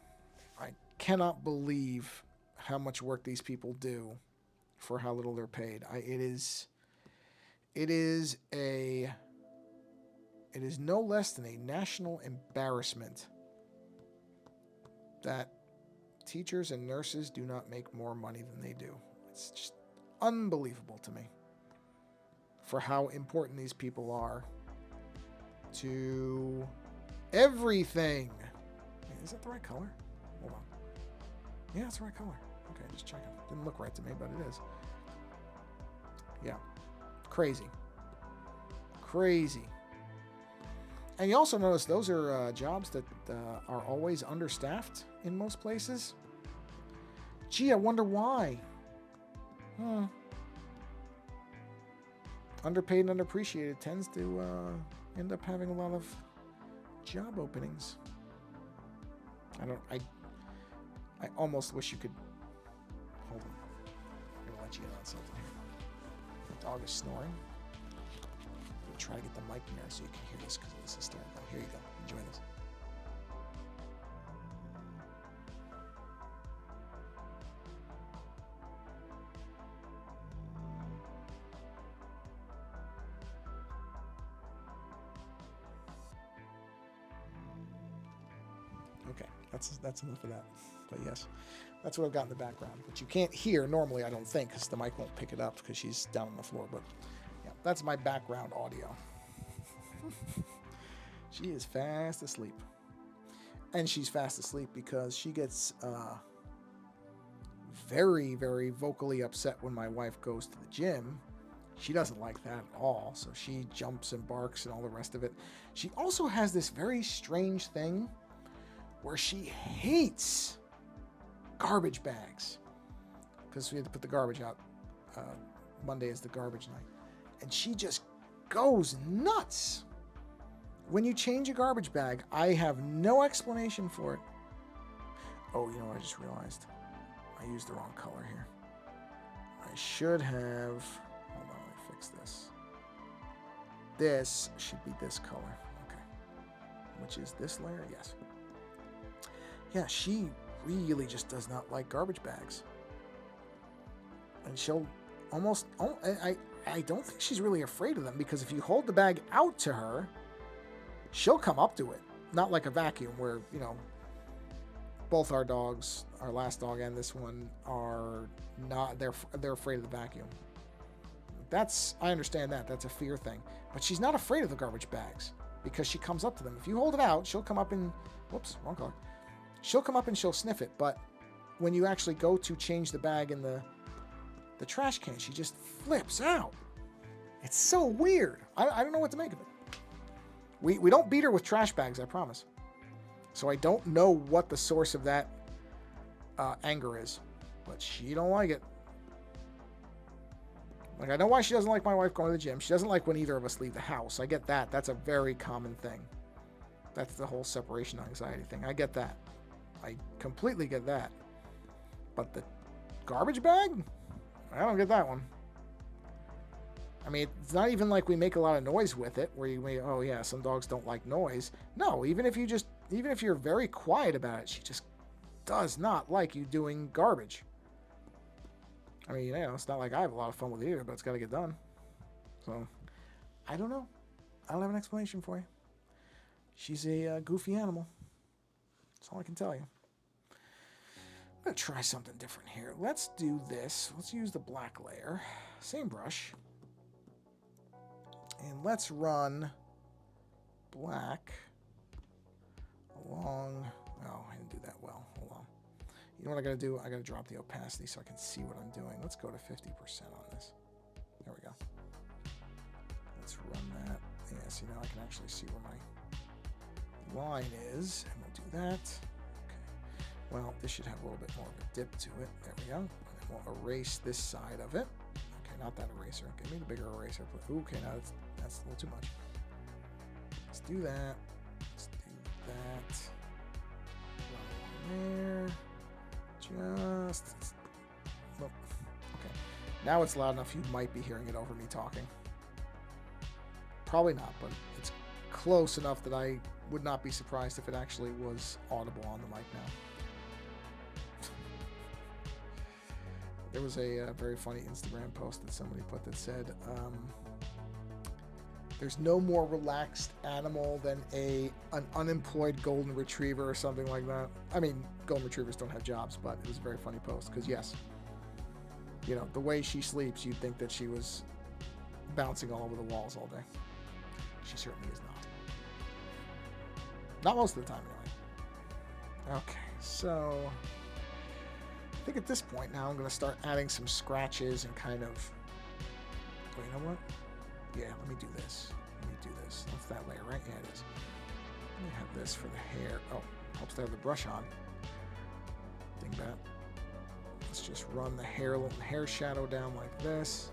I cannot believe how much work these people do for how little they're paid. It is no less than a national embarrassment that teachers and nurses do not make more money than they do. It's just unbelievable to me for how important these people are to everything. Wait, is that the right color? Hold on. Yeah, it's the right color. Okay, just checking. Didn't look right to me, but it is. Yeah. Crazy. Crazy. And you also notice those are jobs that are always understaffed in most places. Gee, I wonder why. Underpaid and underappreciated tends to end up having a lot of job openings. I almost wish you could... Hold on. I'm going to let you in on something here. The dog is snoring. try to get the mic near so you can hear this because it's hysterical. Here you go. Enjoy this. Okay, that's enough of that. But yes, that's what I've got in the background. But you can't hear normally, I don't think, because the mic won't pick it up because she's down on the floor. But yeah, that's my background audio. She is fast asleep. And she's fast asleep because she gets very, very vocally upset when my wife goes to the gym. She doesn't like that at all. So she jumps and barks and all the rest of it. She also has this very strange thing where she hates garbage bags because we had to put the garbage out. Monday is the garbage night. And she just goes nuts. When you change a garbage bag, I have no explanation for it. Oh, you know what I just realized? I used the wrong color here. I should have... Hold on, let me fix this. This should be this color. Okay. Which is this layer? Yes. Yeah, she really just does not like garbage bags. And she'll almost... I don't think she's really afraid of them because if you hold the bag out to her, she'll come up to it. Not like a vacuum where, you know, both our dogs, our last dog and this one, are not... They're afraid of the vacuum. I understand that. That's a fear thing. But she's not afraid of the garbage bags because she comes up to them. If you hold it out, she'll come up and... Whoops, wrong color. She'll come up and she'll sniff it, but when you actually go to change the bag in the trash can, she just flips out. It's so weird. I don't know what to make of it. We don't beat her with trash bags, I promise. So I don't know what the source of that anger is, but she don't like it. Like, I know why she doesn't like my wife going to the gym. She doesn't like when either of us leave the house. I get that. That's a very common thing. That's the whole separation anxiety thing. I get that. I completely get that. But the garbage bag? I don't get that one. I mean, it's not even like we make a lot of noise with it, where you may, oh yeah, some dogs don't like noise. No, even if you're very quiet about it, she just does not like you doing garbage. I mean, you know, it's not like I have a lot of fun with it either, but it's got to get done. So, I don't know. I don't have an explanation for you. She's a goofy animal. That's all I can tell you. I'm going to try something different here. Let's do this. Let's use the black layer. Same brush. And let's run black along... Oh, I didn't do that well. Hold on. You know what I got to do? I got to drop the opacity so I can see what I'm doing. Let's go to 50% on this. There we go. Let's run that. Yeah, see, now I can actually see where my line is. And we'll do that. Okay. Well, this should have a little bit more of a dip to it. There we go. And then we'll erase this side of it. Okay, not that eraser. Give me the bigger eraser. Okay, now that's a little too much. Let's do that. Let's do that. Run there. Just... Well, okay. Now it's loud enough you might be hearing it over me talking. Probably not, but it's close enough that I would not be surprised if it actually was audible on the mic now. There was a very funny Instagram post that somebody put that said, there's no more relaxed animal than an unemployed golden retriever or something like that. I mean, golden retrievers don't have jobs, but it was a very funny post because, yes, you know, the way she sleeps, you'd think that she was bouncing all over the walls all day. She certainly is not. Not most of the time, anyway. Okay, so I think at this point now I'm going to start adding some scratches and kind of... Well, you know what? Yeah, let me do this. That's that layer, right? Yeah, it is. Let me have this for the hair. Oh, helps to have the brush on. Dingbat. Let's just run the hair shadow down like this.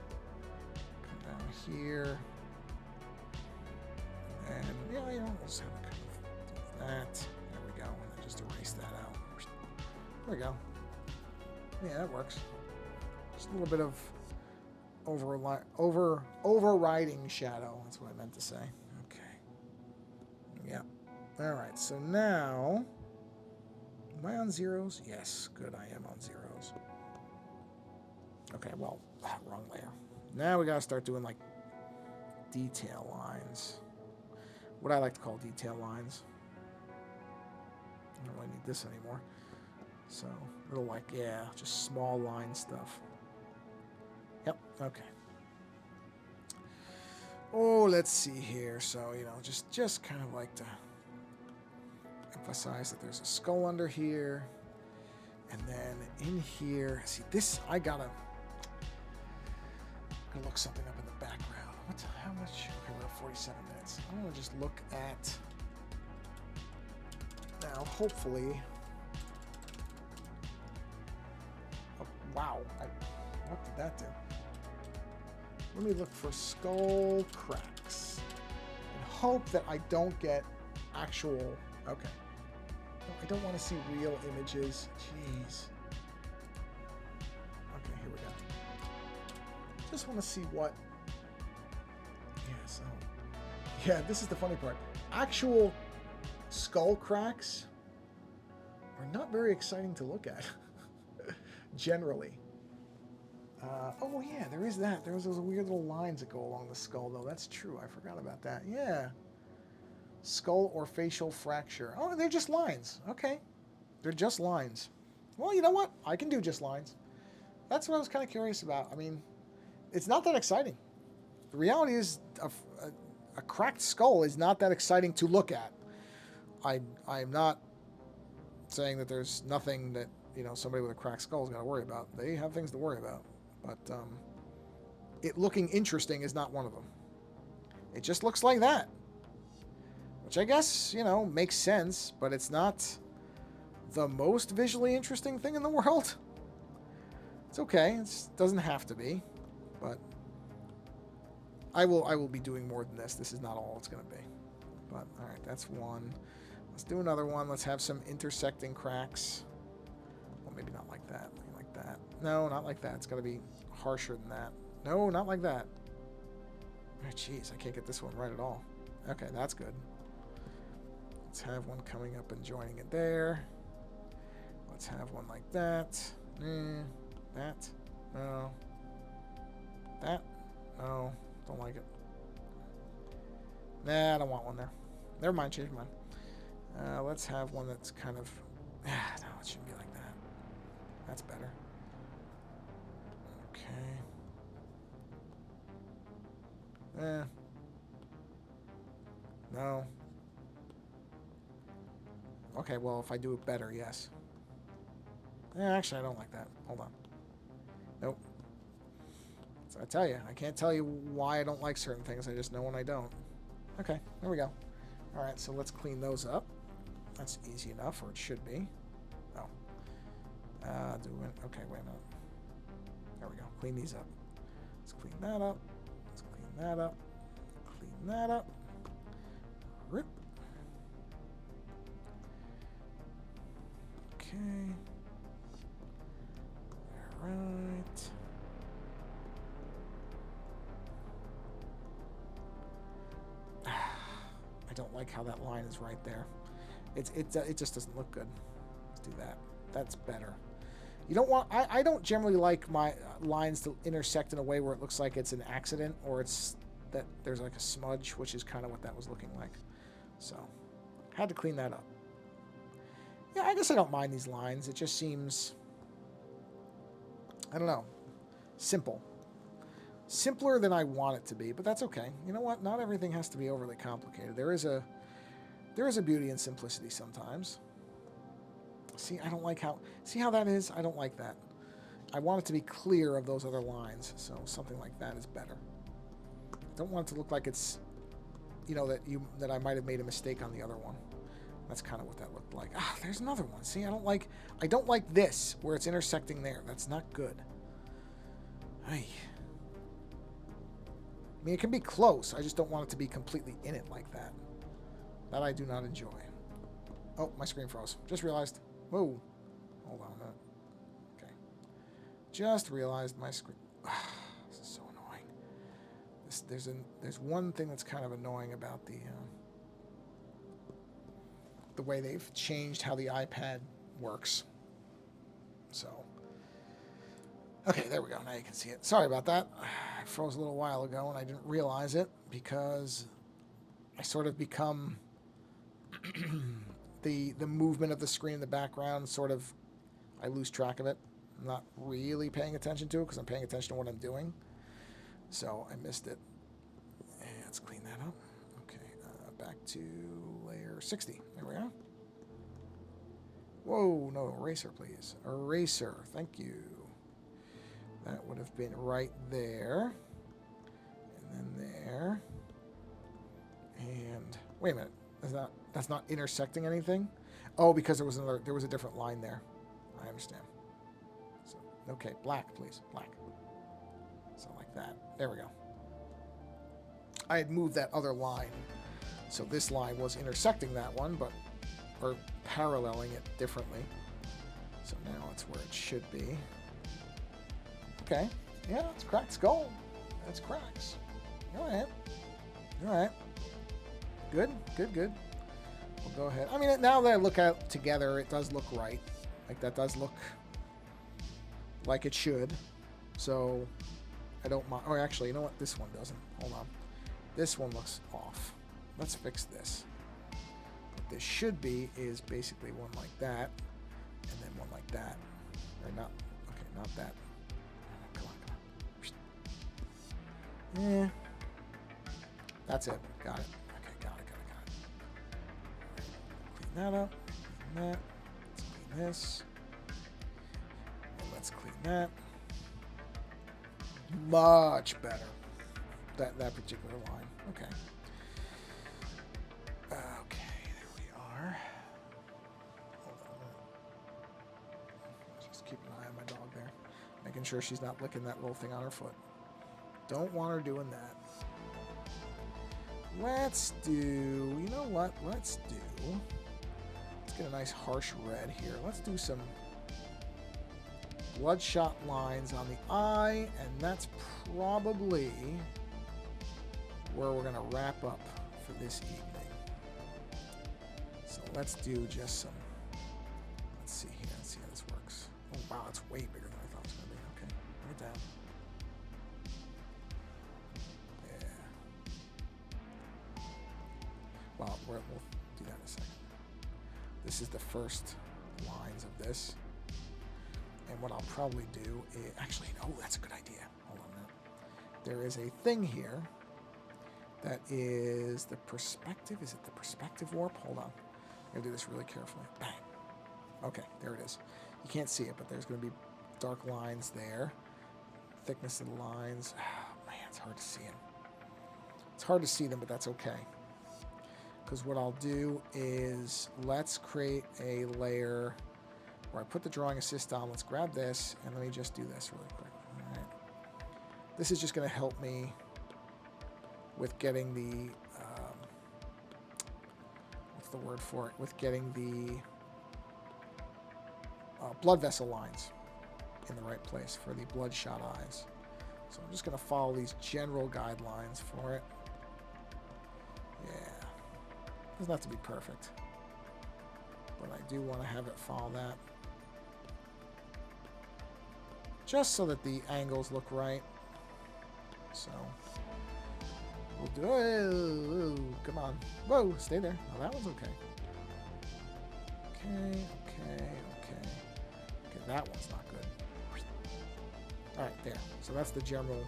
Come down here. And yeah, you know, we'll just have it kind of do that. There we go. And then just erase that out. There we go. Yeah, that works. Just a little bit of overriding shadow. That's what I meant to say. Okay. Yeah. All right. So now, am I on zeros? Yes. Good. I am on zeros. Okay. Well, wrong layer. Now we gotta start doing like detail lines. What I like to call detail lines. I don't really need this anymore. So, little like, yeah, just small line stuff. Yep, okay. Oh, let's see here. So, you know, just kind of like to emphasize that there's a skull under here. And then in here, see this, I'm gonna look something up in the background. How much? Okay, we're at 47 minutes. I'm gonna just look at, now hopefully, oh, wow, what did that do? Let me look for skull cracks and hope that I don't get actual, okay. No, I don't want to see real images, jeez. Okay, here we go. Just want to see what, yes, oh. Yeah, this is the funny part. Actual skull cracks are not very exciting to look at, generally. Oh yeah, there is that. There's those weird little lines that go along the skull, though. That's true. I forgot about that. Yeah. Skull or facial fracture. Oh, they're just lines. Okay. They're just lines. Well, you know what? I can do just lines. That's what I was kind of curious about. I mean, it's not that exciting. The reality is a cracked skull is not that exciting to look at. I'm not saying that there's nothing that, you know, somebody with a cracked skull is going to worry about. They have things to worry about. But it looking interesting is not one of them. It just looks like that. Which I guess, you know, makes sense, but it's not the most visually interesting thing in the world. It's okay. It doesn't have to be. But I will be doing more than this. This is not all it's going to be. But, all right, that's one. Let's do another one. Let's have some intersecting cracks. Well, maybe not like that. Maybe like that. No, not like that. It's got to be harsher than that. No, not like that. Oh, jeez, I can't get this one right at all. Okay, that's good. Let's have one coming up and joining it there. Let's have one like that. That. No. That. No. Don't like it. Nah, I don't want one there. Never mind, change mine. Let's have one that's kind of... no, it shouldn't be like that. That's better. Okay. No. Okay, well, if I do it better, yes. Actually, I don't like that. Hold on. Nope. So I tell you, I can't tell you why I don't like certain things. I just know when I don't. Okay, there we go. All right, so let's clean those up. That's easy enough, or it should be. Oh. Okay, wait a minute. There we go. Clean these up. Let's clean that up. Let's clean that up. Clean that up. Rip. Okay. All right. I don't like how that line is right there. It just doesn't look good. Let's do that. That's better. You don't want... I don't generally like my lines to intersect in a way where it looks like it's an accident or it's that there's like a smudge, which is kind of what that was looking like. So, had to clean that up. Yeah, I guess I don't mind these lines. It just seems... I don't know. Simple. Simpler than I want it to be, but that's okay. You know what? Not everything has to be overly complicated. There is a beauty in simplicity sometimes. See, I don't like how... See how that is? I don't like that. I want it to be clear of those other lines, so something like that is better. I don't want it to look like it's, you know, that I might have made a mistake on the other one. That's kind of what that looked like. Ah, there's another one. See, I don't like this, where it's intersecting there. That's not good. Ay. I mean, it can be close. I just don't want it to be completely in it like that. That I do not enjoy. Oh, my screen froze. Just realized. Whoa. Hold on a minute. Okay. Just realized my screen... This is so annoying. there's one thing that's kind of annoying about the way they've changed how the iPad works. So, okay, there we go. Now you can see it. Sorry about that. I froze a little while ago and I didn't realize it because I sort of become the movement of the screen in the background sort of, I lose track of it. I'm not really paying attention to it because I'm paying attention to what I'm doing. So I missed it. And let's clean that up. Okay, back to layer 60. There we are. Whoa, no, eraser, please. Eraser, thank you. That would have been right there. And then there. And wait a minute. That's not intersecting anything? Oh, because there was a different line there. I understand. So, okay, black, please. Black. So like that. There we go. I had moved that other line. So this line was intersecting that one, or paralleling it differently. So now it's where it should be. Okay. Yeah, it's cracks gold. That's cracks. All right. All right. Good, good, good. We'll go ahead. I mean, now that I look at it together, it does look right. Like, that does look like it should. So, I don't mind. Oh, actually, you know what? This one doesn't. Hold on. This one looks off. Let's fix this. What this should be is basically one like that, and then one like that. Or not. Okay, not that. Come on, come on. Yeah. That's it. Got it. Okay, got it. Clean that up. Clean that. Let's clean this. And let's clean that. Much better. That particular line. Okay. Okay, there we are. Hold on a minute. Just keep an eye on my dog there. Making sure she's not licking that little thing on her foot. Don't want her doing that. Let's do, you know what? Let's get a nice harsh red here. Let's do some bloodshot lines on the eye, and that's probably where we're going to wrap up for this evening. So let's do just some, let's see here, let's see how this works. Oh wow, it's way bigger than I thought it was going to be. Okay, bring it down. Well, we'll do that in a second. This is the first lines of this. And what I'll probably do is... Actually, oh, that's a good idea. Hold on a minute. There is a thing here that is the perspective. Is it the perspective warp? Hold on. I'm going to do this really carefully. Bang. Okay, there it is. You can't see it, but there's going to be dark lines there. Thickness of the lines. Oh, man, it's hard to see them. It's hard to see them, but that's okay. Because what I'll do is let's create a layer where I put the drawing assist on. Let's grab this and let me just do this really quick. All right. This is just going to help me with getting the what's the word for it? With getting the blood vessel lines in the right place for the bloodshot eyes. So I'm just going to follow these general guidelines for it. Yeah. Doesn't have to be perfect, but I do want to have it follow that, just so that the angles look right. So we'll do it. Come on, whoa, stay there. Oh, that one's okay. Okay, that one's not good. All right, there. So that's the general.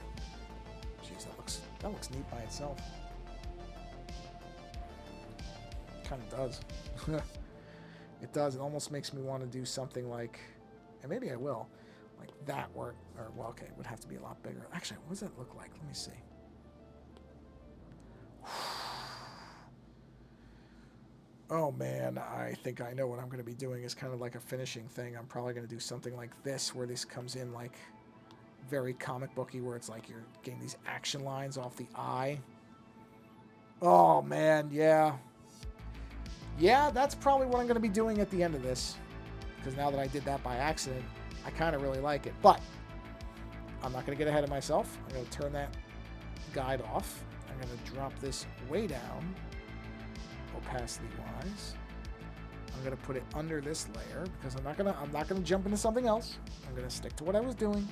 Jeez, that looks neat by itself. Kind of does. It does. It almost makes me want to do something like, and maybe I will, like that work, or well, okay, it would have to be a lot bigger. Actually, what does that look like? Let me see. Oh man, I think I know what I'm going to be doing is kind of like a finishing thing. I'm probably going to do something like this, where this comes in like very comic booky, where it's like you're getting these action lines off the eye. Oh man, yeah. Yeah, that's probably what I'm going to be doing at the end of this. Because now that I did that by accident, I kind of really like it. But I'm not going to get ahead of myself. I'm going to turn that guide off. I'm going to drop this way down, opacity-wise. I'm going to put it under this layer because I'm not gonna jump into something else. I'm going to stick to what I was doing.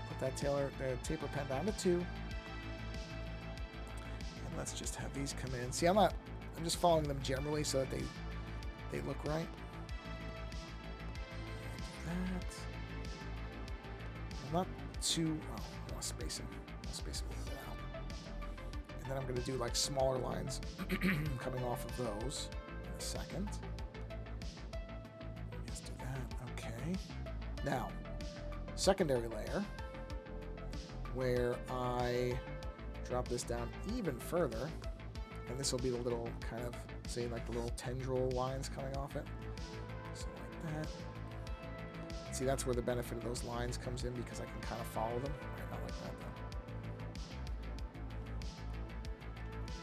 Put that taper pen down to 2. And let's just have these come in. See, I'm just following them generally so that they look right. That. I'm not too. Oh, I want to space them. I'll space them a little bit out. And then I'm going to do like smaller lines coming off of those in a second. Let's do that. Okay. Now, secondary layer, where I drop this down even further, and this will be the little kind of, say, like the little tendril lines coming off it. So like that. See, that's where the benefit of those lines comes in because I can kind of follow them. Right, not like that though.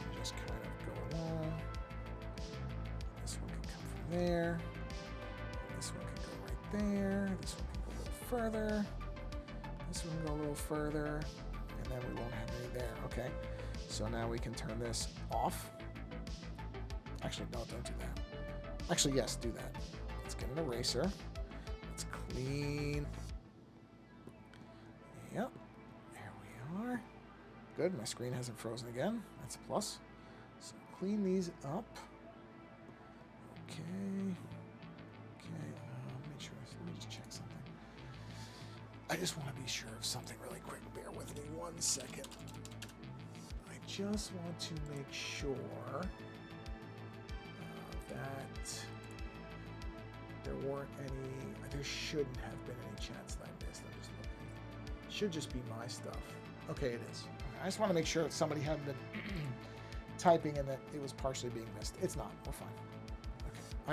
And just kind of go along. This one can come from there. This one can go right there. This one can go a little further. This one can go a little further. And then we won't have any there. Okay. So now we can turn this off. Actually, no, don't do that. Actually, yes, do that. Let's get an eraser. Clean. Yep. There we are. Good. My screen hasn't frozen again. That's a plus. So clean these up. Okay. Okay. Make sure. Let me just check something. I just want to be sure of something really quick. Bear with me 1 second. I just want to make sure that there shouldn't have been any chats that I missed. I'm just looking. It should just be my stuff. Okay, it is. Okay, I just want to make sure that somebody hadn't been typing and that it was partially being missed. It's not. We're fine.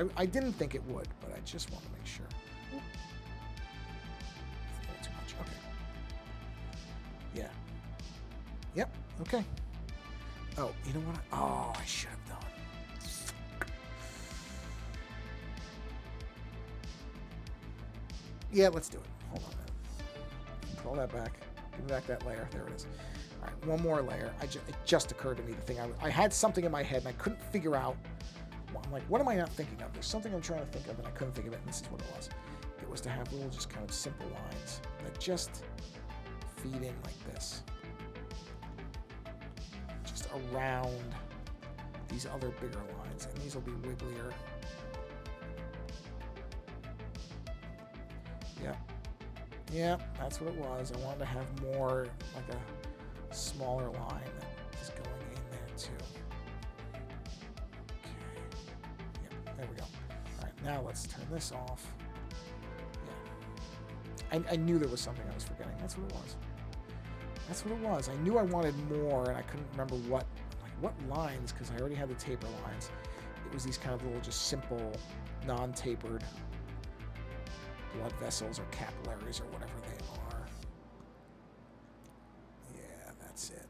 Okay. I didn't think it would, but I just want to make sure. Ooh. A little too much. Okay. Yeah. Yep. Okay. Oh, you know what? I should have done. Yeah, let's do it. Hold on a minute. Pull that back. Give me back that layer. There it is. All right, one more layer. It just occurred to me, the thing I had something in my head and I couldn't figure out. I'm like, what am I not thinking of? There's something I'm trying to think of and I couldn't think of it, and this is what it was. It was to have little just kind of simple lines that just feed in like this. Just around these other bigger lines, and these will be wigglier. Yeah. Yeah, that's what it was. I wanted to have more like a smaller line that is going in there too. Okay. Yeah, there we go. All right, now let's turn this off. Yeah. I knew there was something I was forgetting. That's what it was. That's what it was. I knew I wanted more and I couldn't remember what lines, because I already had the taper lines. It was these kind of little just simple, non-tapered blood vessels or capillaries or whatever they are. Yeah, that's it.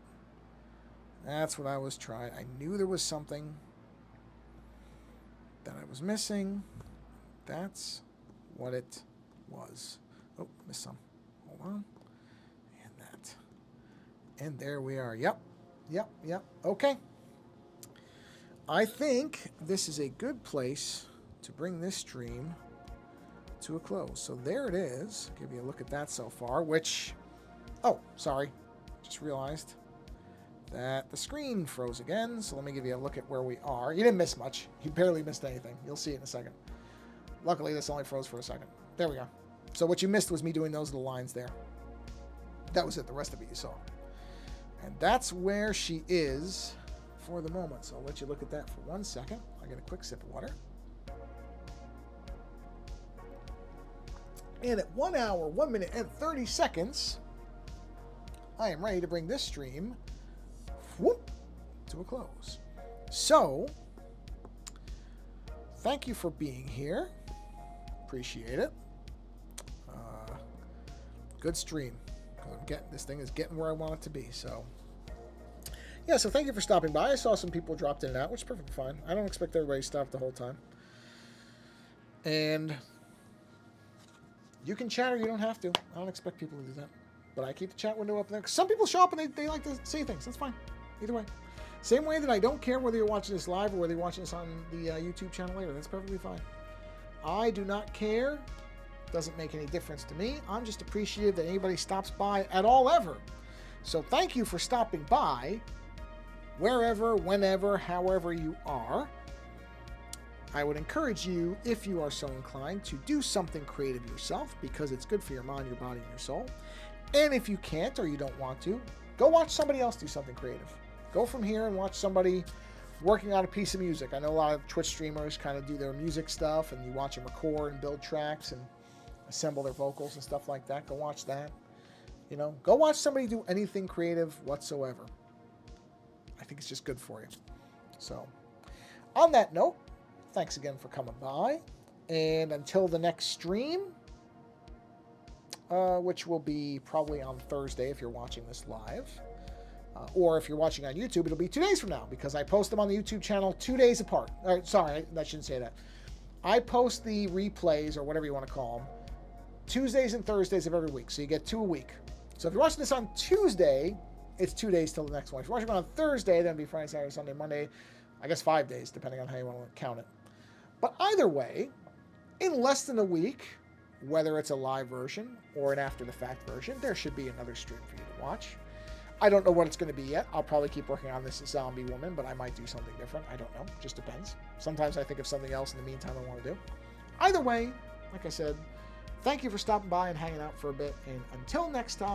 That's what I was trying. I knew there was something that I was missing. That's what it was. Oh, missed some. Hold on. And that. And there we are. Yep. Yep. Yep. Okay. I think this is a good place to bring this stream to a close. So there it is. Give you a look at that so far, which, oh, sorry. Just realized that the screen froze again. So let me give you a look at where we are. You didn't miss much. You barely missed anything. You'll see it in a second. Luckily, this only froze for a second. There we go. So what you missed was me doing those little lines there. That was it. The rest of it you saw. And that's where she is for the moment. So I'll let you look at that for 1 second. I'll get a quick sip of water. And at 1 hour, 1 minute, and 30 seconds, I am ready to bring this stream to a close. So, thank you for being here. Appreciate it. Good stream. This thing is getting where I want it to be. So, yeah, so thank you for stopping by. I saw some people dropped in and out, which is perfectly fine. I don't expect everybody to stop the whole time. And you can chat or you don't have to. I don't expect people to do that. But I keep the chat window up there. Some people show up and they like to say things. That's fine. Either way. Same way that I don't care whether you're watching this live or whether you're watching this on the YouTube channel later. That's perfectly fine. I do not care. Doesn't make any difference to me. I'm just appreciative that anybody stops by at all ever. So thank you for stopping by wherever, whenever, however you are. I would encourage you, if you are so inclined, to do something creative yourself because it's good for your mind, your body, and your soul. And if you can't or you don't want to, go watch somebody else do something creative. Go from here and watch somebody working on a piece of music. I know a lot of Twitch streamers kind of do their music stuff, and you watch them record and build tracks and assemble their vocals and stuff like that. Go watch that. You know, go watch somebody do anything creative whatsoever. I think it's just good for you. So, on that note, thanks again for coming by. And until the next stream, which will be probably on Thursday if you're watching this live. Or if you're watching on YouTube, it'll be 2 days from now because I post them on the YouTube channel 2 days apart. Sorry, I shouldn't say that. I post the replays, or whatever you want to call them, Tuesdays and Thursdays of every week. So you get 2 a week. So if you're watching this on Tuesday, it's 2 days till the next one. If you're watching it on Thursday, then it'll be Friday, Saturday, Sunday, Monday. I guess 5 days, depending on how you want to count it. But either way, in less than a week, whether it's a live version or an after-the-fact version, there should be another stream for you to watch. I don't know what it's going to be yet. I'll probably keep working on this zombie woman, but I might do something different. I don't know. Just depends. Sometimes I think of something else in the meantime I want to do. Either way, like I said, thank you for stopping by and hanging out for a bit. And until next time,